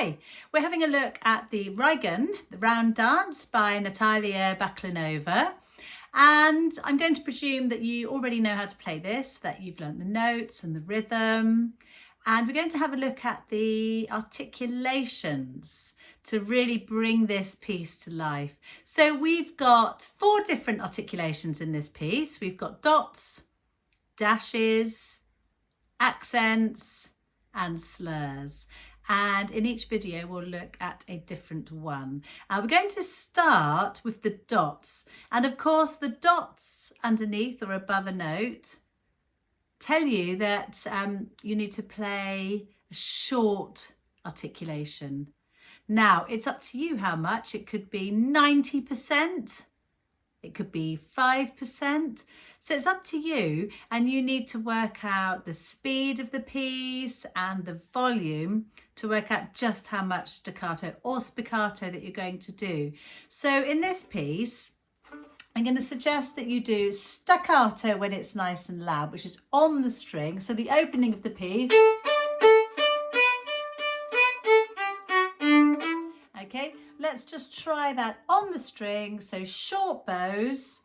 Hi, we're having a look at the Reigen, the round dance by Natalia Baklanova. And I'm going to presume that you already know how to play this, that you've learnt the notes and the rhythm. And we're going to have a look at the articulations to really bring this piece to life. So we've got 4 different articulations in this piece. We've got dots, dashes, accents, and slurs. And in each video we'll look at a different one. We're going to start with the dots, and of course the dots underneath or above a note tell you that you need to play a short articulation. Now it's up to you how much. It could be 90%, it could be 5%. So it's up to you, and you need to work out the speed of the piece and the volume to work out just how much staccato or spiccato that you're going to do. So in this piece, I'm going to suggest that you do staccato when it's nice and loud, which is on the string. So the opening of the piece. Okay, let's just try that on the string. So short bows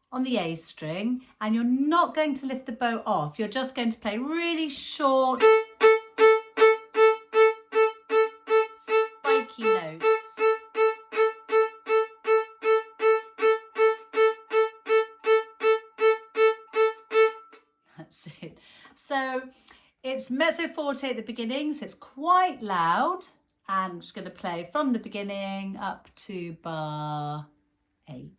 on the A string, and you're not going to lift the bow off. You're just going to play really short, spiky notes. That's it. So it's mezzo forte at the beginning, so it's quite loud. And I'm just going to play from the beginning up to bar 8.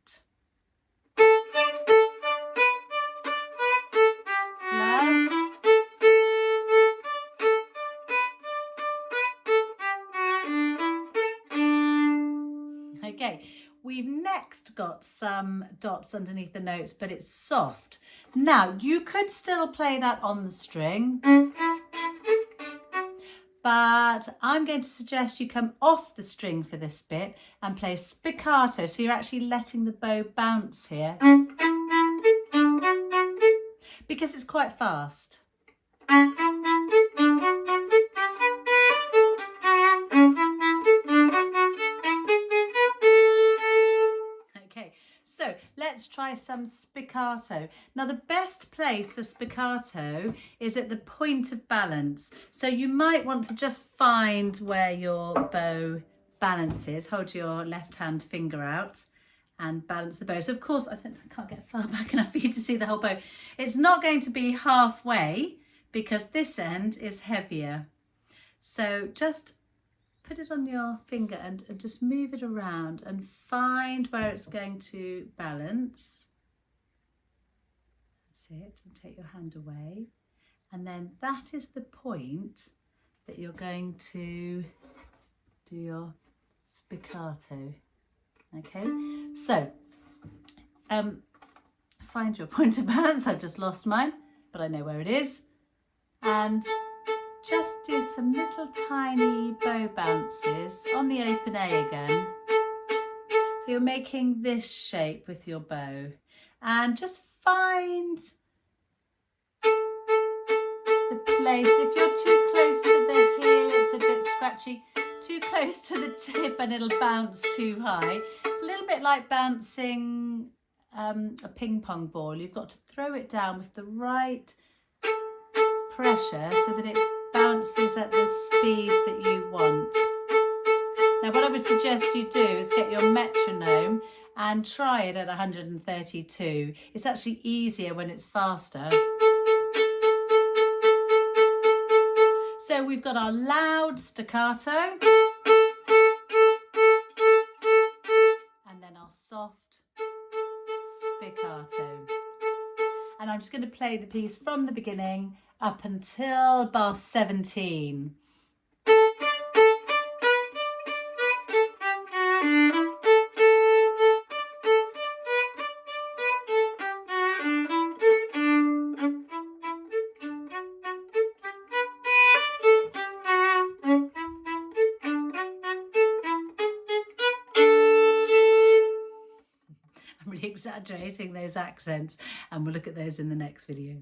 Slow. Okay, we've next got some dots underneath the notes, but it's soft. Now, you could still play that on the string, but I'm going to suggest you come off the string for this bit and play spiccato. So you're actually letting the bow bounce here because it's quite fast. Okay, so let's try some spiccato. Now the best place for spiccato is at the point of balance. So you might want to just find where your bow balances. Hold your left hand finger out and balance the bow. So of course, I can't get far back enough for you to see the whole bow. It's not going to be halfway because this end is heavier. So just put it on your finger and just move it around and find where it's going to balance. That's it, and take your hand away. And then that is the point that you're going to do your spiccato. Okay, so find your point of balance. I've just lost mine, but I know where it is. And just do some little tiny bow bounces on the open A again. So you're making this shape with your bow, and just find the place. If you're too close to the heel, it's a bit scratchy. Too close to the tip and it'll bounce too high. It's a little bit like bouncing a ping pong ball. You've got to throw it down with the right pressure so that it bounces at the speed that you want. Now what I would suggest you do is get your metronome and try it at 132. It's actually easier when it's faster. So we've got our loud staccato and then our soft spiccato. And I'm just going to play the piece from the beginning up until bar 17. I'm really exaggerating those accents, and we'll look at those in the next video.